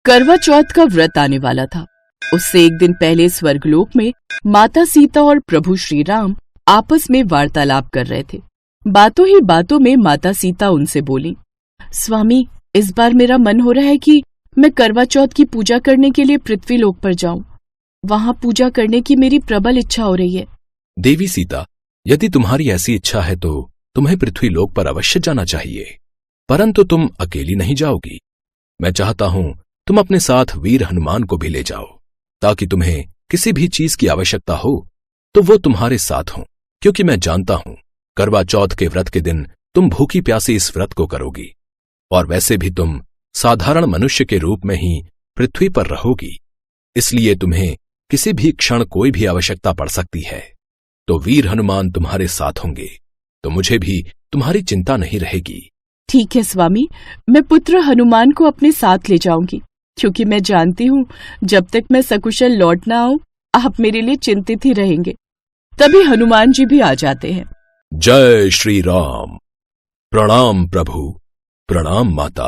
करवा चौथ का व्रत आने वाला था। उससे एक दिन पहले स्वर्गलोक में माता सीता और प्रभु श्री राम आपस में वार्तालाप कर रहे थे। बातों ही बातों में माता सीता उनसे बोली, स्वामी, इस बार मेरा मन हो रहा है कि मैं करवा चौथ की पूजा करने के लिए पृथ्वी लोक पर जाऊं। वहां पूजा करने की मेरी प्रबल इच्छा हो रही है। देवी सीता, यदि तुम्हारी ऐसी इच्छा है तो तुम्हें पृथ्वी लोक पर अवश्य जाना चाहिए, परंतु तुम अकेली नहीं जाओगी। मैं चाहता हूं तुम अपने साथ वीर हनुमान को भी ले जाओ, ताकि तुम्हें किसी भी चीज की आवश्यकता हो तो वो तुम्हारे साथ हों, क्योंकि मैं जानता हूं करवा चौथ के व्रत के दिन तुम भूखी प्यासी इस व्रत को करोगी, और वैसे भी तुम साधारण मनुष्य के रूप में ही पृथ्वी पर रहोगी, इसलिए तुम्हें किसी भी क्षण कोई भी आवश्यकता पड़ सकती है। तो वीर हनुमान तुम्हारे साथ होंगे, तो मुझे भी तुम्हारी चिंता नहीं रहेगी। ठीक है स्वामी, मैं पुत्र हनुमान को अपने साथ ले जाऊंगी, क्योंकि मैं जानती हूँ जब तक मैं सकुशल लौट ना आऊं आप मेरे लिए चिंतित ही रहेंगे। तभी हनुमान जी भी आ जाते हैं। जय श्री राम। प्रणाम प्रभु, प्रणाम माता।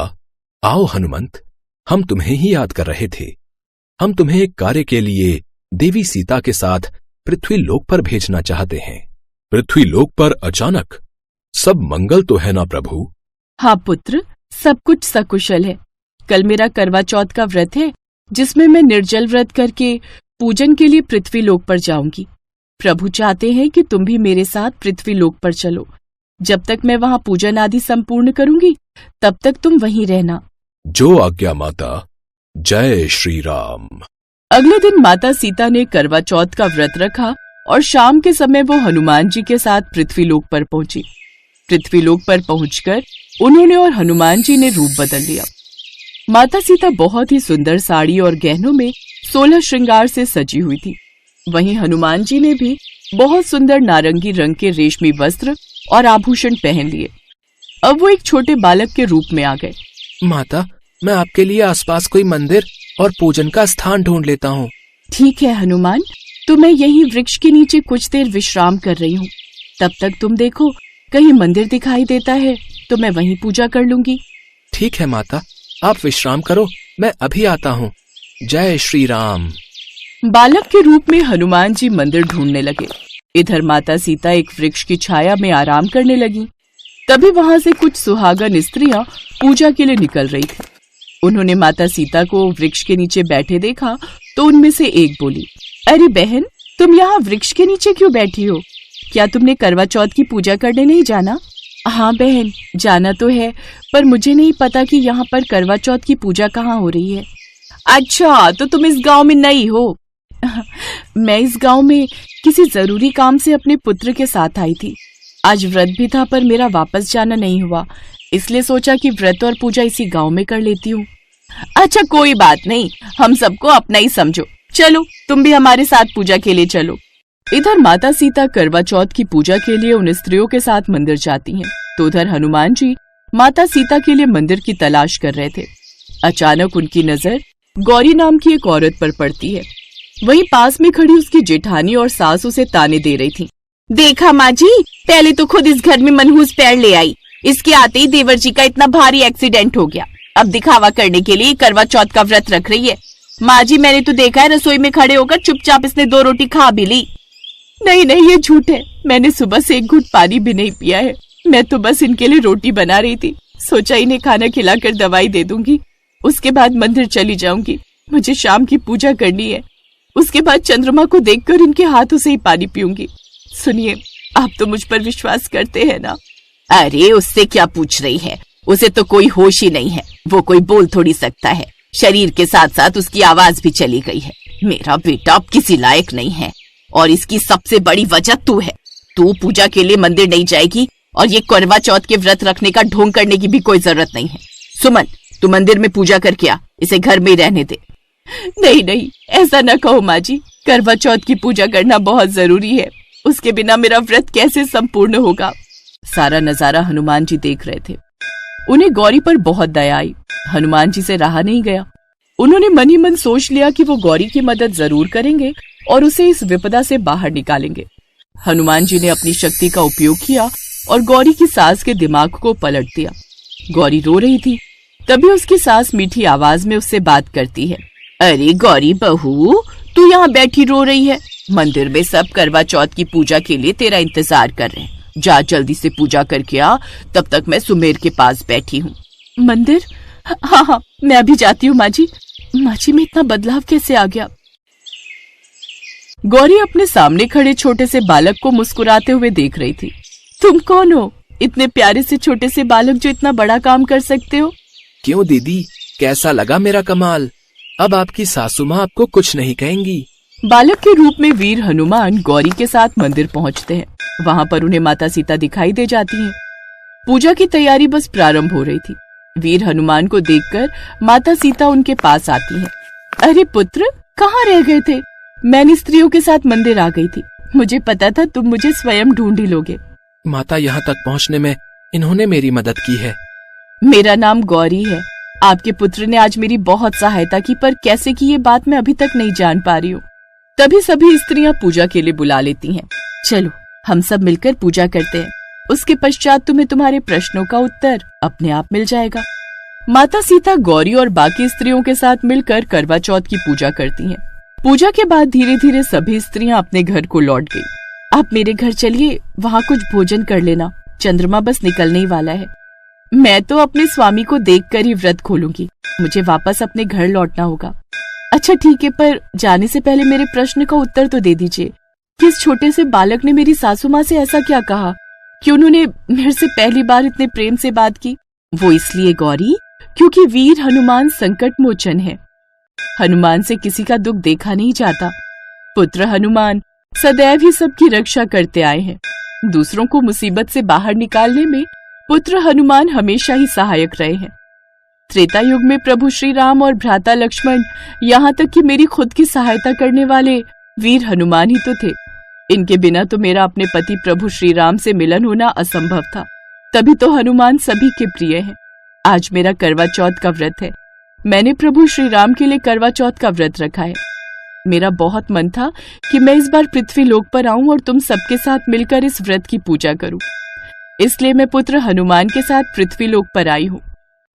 आओ हनुमंत, हम तुम्हें ही याद कर रहे थे। हम तुम्हें एक कार्य के लिए देवी सीता के साथ पृथ्वी लोक पर भेजना चाहते हैं। पृथ्वी लोक पर अचानक? सब मंगल तो है ना प्रभु? हाँ पुत्र, सब कुछ सकुशल है। कल मेरा करवा चौथ का व्रत है, जिसमें मैं निर्जल व्रत करके पूजन के लिए पृथ्वी लोक पर जाऊंगी। प्रभु चाहते हैं कि तुम भी मेरे साथ पृथ्वी लोक पर चलो। जब तक मैं वहां पूजन आदि संपूर्ण करूंगी, तब तक तुम वहीं रहना। जो आज्ञा माता। जय श्री राम। अगले दिन माता सीता ने करवा चौथ का व्रत रखा और शाम के समय वो हनुमान जी के साथ पृथ्वी लोक पर पहुंची। पृथ्वी लोक पर पहुंचकर उन्होंने और हनुमान जी ने रूप बदल लिया। माता सीता बहुत ही सुंदर साड़ी और गहनों में 16 श्रृंगार से सजी हुई थी। वहीं हनुमान जी ने भी बहुत सुंदर नारंगी रंग के रेशमी वस्त्र और आभूषण पहन लिए। अब वो एक छोटे बालक के रूप में आ गए। माता, मैं आपके लिए आसपास कोई मंदिर और पूजन का स्थान ढूंढ लेता हूँ। ठीक है हनुमान, तो मैं यहीं वृक्ष के नीचे कुछ देर विश्राम कर रही हूँ। तब तक तुम देखो, कहीं मंदिर दिखाई देता है तो मैं वहीं पूजा कर लूंगी। ठीक है माता, आप विश्राम करो, मैं अभी आता हूँ। जय श्री राम। बालक के रूप में हनुमान जी मंदिर ढूंढने लगे। इधर माता सीता एक वृक्ष की छाया में आराम करने लगी। तभी वहां से कुछ सुहागन स्त्रियां पूजा के लिए निकल रही थी। उन्होंने माता सीता को वृक्ष के नीचे बैठे देखा तो उनमें से एक बोली, अरे बहन, तुम यहाँ वृक्ष के नीचे क्यों बैठी हो? क्या तुमने करवा चौथ की पूजा करने नहीं जाना? हाँ बहन, जाना तो है, पर मुझे नहीं पता कि यहाँ पर करवा चौथ की पूजा कहाँ हो रही है। अच्छा, तो तुम इस गांव में नई हो? मैं इस गांव में किसी जरूरी काम से अपने पुत्र के साथ आई थी। आज व्रत भी था, पर मेरा वापस जाना नहीं हुआ, इसलिए सोचा कि व्रत और पूजा इसी गांव में कर लेती हूँ। अच्छा, कोई बात नहीं, हम सबको अपना ही समझो। चलो, तुम भी हमारे साथ पूजा के लिए चलो। इधर माता सीता करवा चौथ की पूजा के लिए उन स्त्रियों के साथ मंदिर जाती हैं, तो उधर हनुमान जी माता सीता के लिए मंदिर की तलाश कर रहे थे। अचानक उनकी नजर गौरी नाम की एक औरत पर पड़ती है। वहीं पास में खड़ी उसकी जेठानी और सास उसे ताने दे रही थी। देखा माँ जी, पहले तो खुद इस घर में मनहूस पैर ले आई, इसके आते ही देवर जी का इतना भारी एक्सीडेंट हो गया। अब दिखावा करने के लिए करवा चौथ का व्रत रख रही है। माँ जी, मैंने तो देखा है रसोई में खड़े होकर चुपचाप इसने 2 रोटी खा भी ली। नहीं नहीं, ये झूठ है, मैंने सुबह से एक घूंट पानी भी नहीं पिया है। मैं तो बस इनके लिए रोटी बना रही थी, सोचा इन्हें खाना खिलाकर दवाई दे दूंगी, उसके बाद मंदिर चली जाऊंगी। मुझे शाम की पूजा करनी है, उसके बाद चंद्रमा को देखकर इनके हाथों से ही पानी पीऊंगी। सुनिए, आप तो मुझ पर विश्वास करते हैं ना? अरे उससे क्या पूछ रही है, उसे तो कोई होश ही नहीं है, वो कोई बोल थोड़ी सकता है। शरीर के साथ साथ उसकी आवाज भी चली गई है। मेरा बेटा अब किसी लायक नहीं है, और इसकी सबसे बड़ी वजह तू है। तू पूजा के लिए मंदिर नहीं जाएगी, और ये करवा चौथ के व्रत रखने का ढोंग करने की भी कोई जरूरत नहीं है। सुमन, तू मंदिर में पूजा करके आ, इसे घर में ही रहने दे। नहीं नहीं, ऐसा न कहो माँ जी, करवा चौथ की पूजा करना बहुत जरूरी है, उसके बिना मेरा व्रत कैसे संपूर्ण होगा। सारा नजारा हनुमान जी देख रहे थे। उन्हें गौरी पर बहुत दया आई। हनुमान जी से रहा नहीं गया। उन्होंने मन ही मन सोच लिया कि वो गौरी की मदद जरूर करेंगे और उसे इस विपदा से बाहर निकालेंगे। हनुमान जी ने अपनी शक्ति का उपयोग किया और गौरी की सास के दिमाग को पलट दिया। गौरी रो रही थी। तभी उसकी सास मीठी आवाज में उससे बात करती है। अरे गौरी बहू, तू यहाँ बैठी रो रही है? मंदिर में सब करवा चौथ की पूजा के लिए तेरा इंतजार कर रहे हैं। जा जल्दी से पूजा करके आ, तब तक मैं सुमेर के पास बैठी हूँ। मंदिर? हाँ हाँ, मैं अभी जाती हूँ। माँ जी में इतना बदलाव कैसे आ गया? गौरी अपने सामने खड़े छोटे से बालक को मुस्कुराते हुए देख रही थी। तुम कौन हो, इतने प्यारे से छोटे से बालक जो इतना बड़ा काम कर सकते हो? क्यों दीदी, कैसा लगा मेरा कमाल? अब आपकी सासू माँ आपको कुछ नहीं कहेंगी। बालक के रूप में वीर हनुमान गौरी के साथ मंदिर पहुंचते हैं। वहां पर उन्हें माता सीता दिखाई दे जाती हैं। पूजा की तैयारी बस प्रारंभ हो रही थी। वीर हनुमान को देखकर माता सीता उनके पास आती हैं। अरे पुत्र, कहाँ रह गए थे? मैं स्त्रियों के साथ मंदिर आ गई थी। मुझे पता था तुम मुझे स्वयं ढूंढ ही लोगे। माता, यहाँ तक पहुँचने में इन्होंने मेरी मदद की है। मेरा नाम गौरी है। आपके पुत्र ने आज मेरी बहुत सहायता की, पर कैसे की ये बात मैं अभी तक नहीं जान पा रही हूँ। तभी सभी स्त्रियां पूजा के लिए बुला लेती हैं। चलो हम सब मिलकर पूजा करते हैं, उसके पश्चात तुम्हें तुम्हारे प्रश्नों का उत्तर अपने आप मिल जाएगा। माता सीता गौरी और बाकी स्त्रियों के साथ मिलकर करवा चौथ की पूजा करती हैं। पूजा के बाद धीरे धीरे सभी स्त्रियां अपने घर को लौट गई। आप मेरे घर चलिए, वहाँ कुछ भोजन कर लेना, चंद्रमा बस निकलने ही वाला है। मैं तो अपने स्वामी को देखकर ही व्रत खोलूंगी, मुझे वापस अपने घर लौटना होगा। अच्छा ठीक है, पर जाने से पहले मेरे प्रश्न का उत्तर तो दे दीजिए कि इस छोटे से बालक ने मेरी सासू माँ से ऐसा क्या कहा कि उन्होंने मेरे से पहली बार इतने प्रेम से बात की? वो इसलिए गौरी, क्योंकि वीर हनुमान संकट मोचन है। हनुमान से किसी का दुख देखा नहीं जाता। पुत्र हनुमान सदैव ही सबकी रक्षा करते आए हैं। दूसरों को मुसीबत से बाहर निकालने में पुत्र हनुमान हमेशा ही सहायक रहे हैं। त्रेता युग में प्रभु श्री राम और भ्राता लक्ष्मण, यहाँ तक कि मेरी खुद की सहायता करने वाले वीर हनुमान ही तो थे। इनके बिना तो मेरा अपने पति प्रभु श्री राम से मिलन होना असंभव था। तभी तो हनुमान सभी के प्रिय हैं। आज मेरा करवा चौथ का व्रत है। मैंने प्रभु श्री राम के लिए करवा चौथ का व्रत रखा है। मेरा बहुत मन था कि मैं इस बार पृथ्वी लोक पर आऊं और तुम सबके साथ मिलकर इस व्रत की पूजा करूं। इसलिए मैं पुत्र हनुमान के साथ पृथ्वी लोक पर आई हूँ।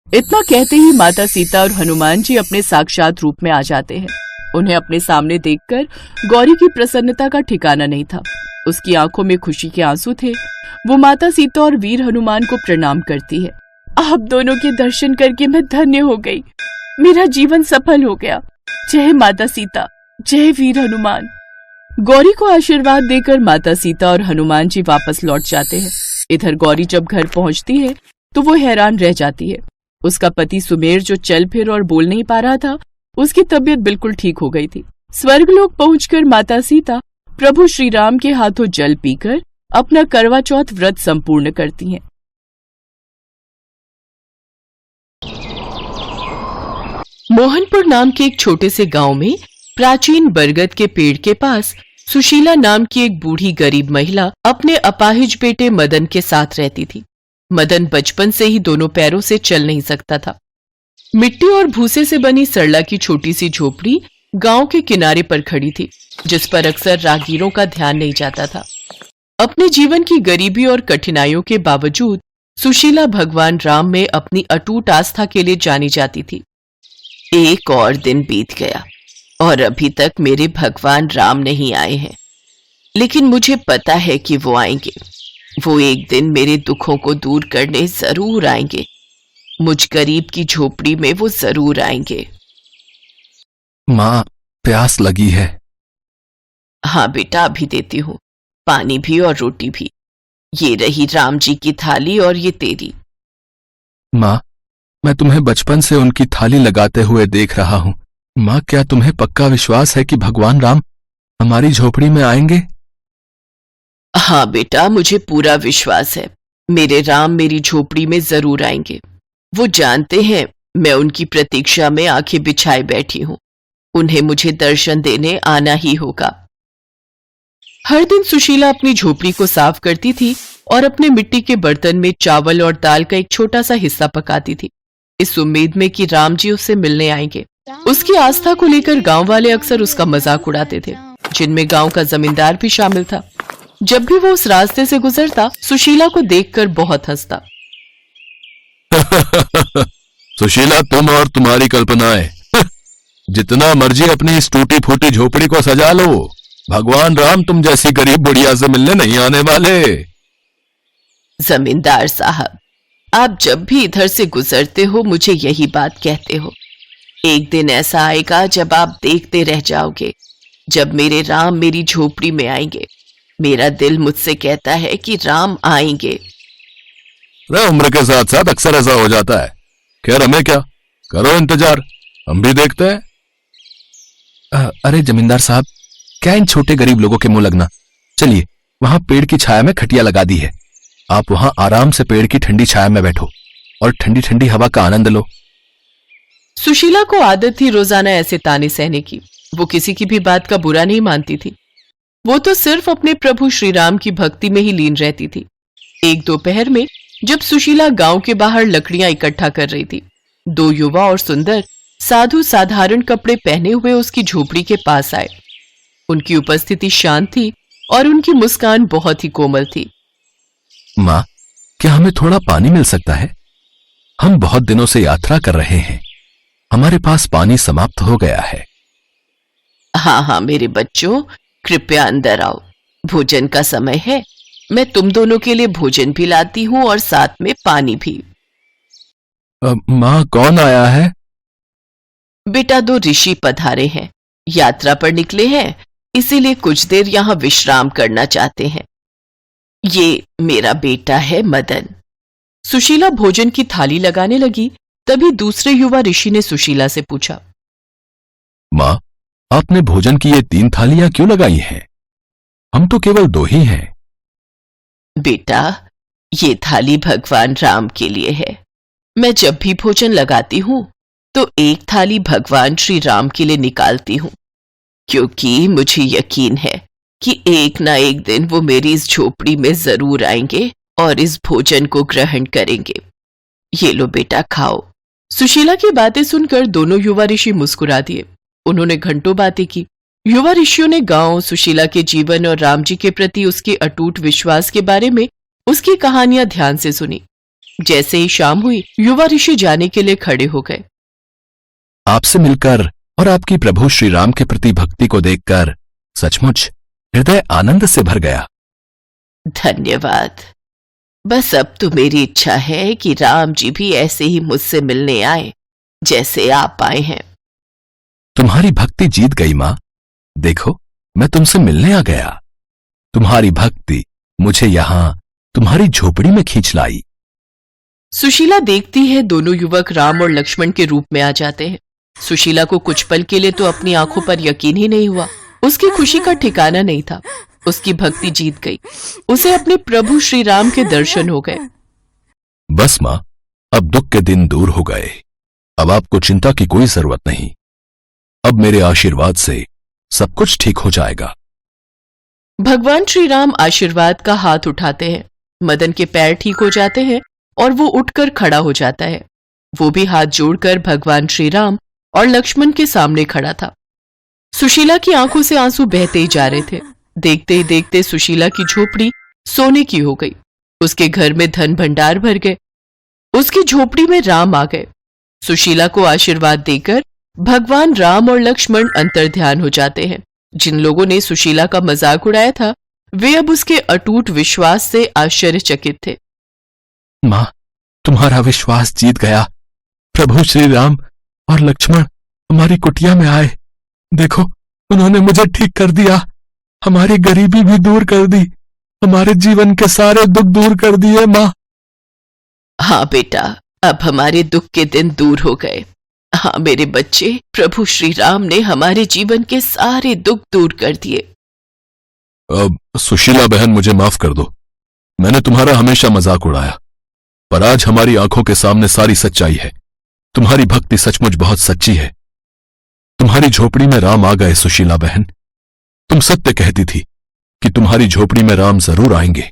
इतना कहते ही माता सीता और हनुमान जी अपने साक्षात रूप में आ जाते हैं। उन्हें अपने सामने देखकर गौरी की प्रसन्नता का ठिकाना नहीं था। उसकी आंखों में खुशी के आंसू थे। वो माता सीता और वीर हनुमान को प्रणाम करती है। आप दोनों के दर्शन करके मैं धन्य हो गई। मेरा जीवन सफल हो गया। जय माता सीता, जय वीर हनुमान। गौरी को आशीर्वाद देकर माता सीता और हनुमान जी वापस लौट जाते हैं। इधर गौरी जब घर पहुंचती है तो वो हैरान रह जाती है। उसका पति सुमेर, जो चल फिर और बोल नहीं पा रहा था, उसकी तबीयत बिल्कुल ठीक हो गई थी। स्वर्गलोक पहुंचकर माता सीता प्रभु श्री राम के हाथों जल पीकर अपना करवा चौथ व्रत संपूर्ण करती हैं। मोहनपुर नाम के एक छोटे से गांव में प्राचीन बरगद के पेड़ के पास सुशीला नाम की एक बूढ़ी गरीब महिला अपने अपाहिज बेटे मदन के साथ रहती थी। मदन बचपन से ही दोनों पैरों से चल नहीं सकता था। मिट्टी और भूसे से बनी सरला की छोटी सी झोपड़ी गांव के किनारे पर खड़ी थी, जिस पर अक्सर राहगीरों का ध्यान नहीं जाता था। अपने जीवन की गरीबी और कठिनाइयों के बावजूद सुशीला भगवान राम में अपनी अटूट आस्था के लिए जानी जाती थी। एक और दिन बीत गया और अभी तक मेरे भगवान राम नहीं आए हैं, लेकिन मुझे पता है कि वो आएंगे। वो एक दिन मेरे दुखों को दूर करने जरूर आएंगे। मुझ गरीब की झोपड़ी में वो जरूर आएंगे। माँ, प्यास लगी है। हाँ बेटा, अभी देती हूँ, पानी भी और रोटी भी। ये रही राम जी की थाली और ये तेरी। माँ, मैं तुम्हें बचपन से उनकी थाली लगाते हुए देख रहा हूँ। माँ, क्या तुम्हें पक्का विश्वास है कि भगवान राम हमारी झोपड़ी में आएंगे? हाँ बेटा, मुझे पूरा विश्वास है। मेरे राम मेरी झोपड़ी में जरूर आएंगे। वो जानते हैं मैं उनकी प्रतीक्षा में आंखें बिछाए बैठी हूँ। उन्हें मुझे दर्शन देने आना ही होगा। हर दिन सुशीला अपनी झोपड़ी को साफ करती थी और अपने मिट्टी के बर्तन में चावल और दाल का एक छोटा सा हिस्सा पकाती थी, इस उम्मीद में कि राम जी उससे मिलने आएंगे। उसकी आस्था को लेकर गांव वाले अक्सर उसका मजाक उड़ाते थे, जिनमें गांव का जमींदार भी शामिल था। जब भी वो उस रास्ते से गुजरता, सुशीला को देखकर बहुत हंसता। सुशीला, तुम और तुम्हारी कल्पनाएं। जितना मर्जी अपनी इस टूटी फूटी झोपड़ी को सजा लो, भगवान राम तुम जैसी गरीब बुढ़िया से मिलने नहीं आने वाले। जमींदार साहब, आप जब भी इधर से गुजरते हो मुझे यही बात कहते हो। एक दिन ऐसा आएगा जब आप देखते रह जाओगे, जब मेरे राम मेरी झोपड़ी में आएंगे। मेरा दिल मुझसे कहता है कि राम आएंगे। उम्र के साथ साथ अक्सर ऐसा हो जाता है। खैर, हमें क्या, करो इंतजार, हम भी देखते हैं। अरे जमींदार साहब, क्या इन छोटे गरीब लोगों के मुंह लगना। चलिए, वहां पेड़ की छाया में खटिया लगा दी है, आप वहां आराम से पेड़ की ठंडी छाया में बैठो और ठंडी ठंडी हवा का आनंद लो। सुशीला को आदत थी रोजाना ऐसे ताने सहने की। वो किसी की भी बात का बुरा नहीं मानती थी। वो तो सिर्फ अपने प्रभु श्री राम की भक्ति में ही लीन रहती थी। एक दोपहर में जब सुशीला गांव के बाहर लकड़ियां इकट्ठा कर रही थी, दो युवा और सुंदर साधु साधारण कपड़े पहने हुए उसकी झोपड़ी के पास आए। उनकी उपस्थिति शांत थी और उनकी मुस्कान बहुत ही कोमल थी। माँ, क्या हमें थोड़ा पानी मिल सकता है? हम बहुत दिनों से यात्रा कर रहे हैं, हमारे पास पानी समाप्त हो गया है। हाँ हाँ मेरे बच्चों, कृपया अंदर आओ, भोजन का समय है। मैं तुम दोनों के लिए भोजन भी लाती हूँ और साथ में पानी भी। माँ, कौन आया है? बेटा, दो ऋषि पधारे हैं, यात्रा पर निकले हैं, इसीलिए कुछ देर यहाँ विश्राम करना चाहते हैं। ये मेरा बेटा है मदन। सुशीला भोजन की थाली लगाने लगी, तभी दूसरे युवा ऋषि ने सुशीला से पूछा, माँ, आपने भोजन की ये 3 थालियां क्यों लगाई हैं? हम तो केवल 2 ही हैं। बेटा, ये थाली भगवान राम के लिए है। मैं जब भी भोजन लगाती हूँ तो एक थाली भगवान श्री राम के लिए निकालती हूँ, क्योंकि मुझे यकीन है कि एक ना एक दिन वो मेरी इस झोपड़ी में जरूर आएंगे और इस भोजन को ग्रहण करेंगे। ये लो बेटा, खाओ। सुशीला की बातें सुनकर दोनों युवा ऋषि मुस्कुरा दिए। उन्होंने घंटों बातें की। युवा ऋषियों ने गांव, सुशीला के जीवन और राम जी के प्रति उसके अटूट विश्वास के बारे में उसकी कहानियां ध्यान से सुनी। जैसे ही शाम हुई, युवा ऋषि जाने के लिए खड़े हो गए। आपसे मिलकर और आपकी प्रभु श्री राम के प्रति भक्ति को देखकर सचमुच हृदय आनंद से भर गया। धन्यवाद। बस अब तो मेरी इच्छा है कि राम जी भी ऐसे ही मुझसे मिलने आए जैसे आप आए हैं। तुम्हारी भक्ति जीत गई माँ। देखो, मैं तुमसे मिलने आ गया। तुम्हारी भक्ति मुझे यहां तुम्हारी झोपड़ी में खींच लाई। सुशीला देखती है दोनों युवक राम और लक्ष्मण के रूप में आ जाते हैं। सुशीला को कुछ पल के लिए तो अपनी आंखों पर यकीन ही नहीं हुआ। उसकी खुशी का ठिकाना नहीं था। उसकी भक्ति जीत गई। उसे अपने प्रभु श्री राम के दर्शन हो गए। बस माँ, अब दुख के दिन दूर हो गए। अब आपको चिंता की कोई जरूरत नहीं। अब मेरे आशीर्वाद से सब कुछ ठीक हो जाएगा। भगवान श्री राम आशीर्वाद का हाथ उठाते हैं। मदन के पैर ठीक हो जाते हैं और वो उठकर खड़ा हो जाता है। वो भी हाथ जोड़कर भगवान श्री राम और लक्ष्मण के सामने खड़ा था। सुशीला की आंखों से आंसू बहते ही जा रहे थे। देखते ही देखते सुशीला की झोपड़ी सोने की हो गई। उसके घर में धन भंडार भर गए। उसकी झोपड़ी में राम आ गए। सुशीला को आशीर्वाद देकर भगवान राम और लक्ष्मण अंतर्ध्यान हो जाते हैं। जिन लोगों ने सुशीला का मजाक उड़ाया था, वे अब उसके अटूट विश्वास से आश्चर्यचकित थे। मां, तुम्हारा विश्वास जीत गया। प्रभु श्री राम और लक्ष्मण हमारी कुटिया में आए। देखो, उन्होंने मुझे ठीक कर दिया, हमारी गरीबी भी दूर कर दी, हमारे जीवन के सारे दुख दूर कर दिए। मां, हाँ बेटा, अब हमारे दुख के दिन दूर हो गए। हाँ मेरे बच्चे, प्रभु श्री राम ने हमारे जीवन के सारे दुख दूर कर दिए। अब सुशीला बहन, मुझे माफ कर दो। मैंने तुम्हारा हमेशा मजाक उड़ाया, पर आज हमारी आंखों के सामने सारी सच्चाई है। तुम्हारी भक्ति सचमुच बहुत सच्ची है। तुम्हारी झोपड़ी में राम आ गए सुशीला बहन। तुम सत्य कहती थी कि तुम्हारी झोपड़ी में राम जरूर आएंगे।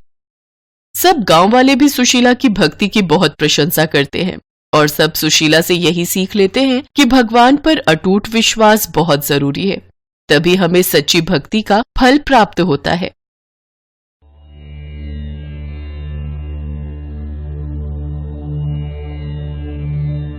सब गांव वाले भी सुशीला की भक्ति की बहुत प्रशंसा करते हैं और सब सुशीला से यही सीख लेते हैं कि भगवान पर अटूट विश्वास बहुत जरूरी है। तभी हमें सच्ची भक्ति का फल प्राप्त होता है।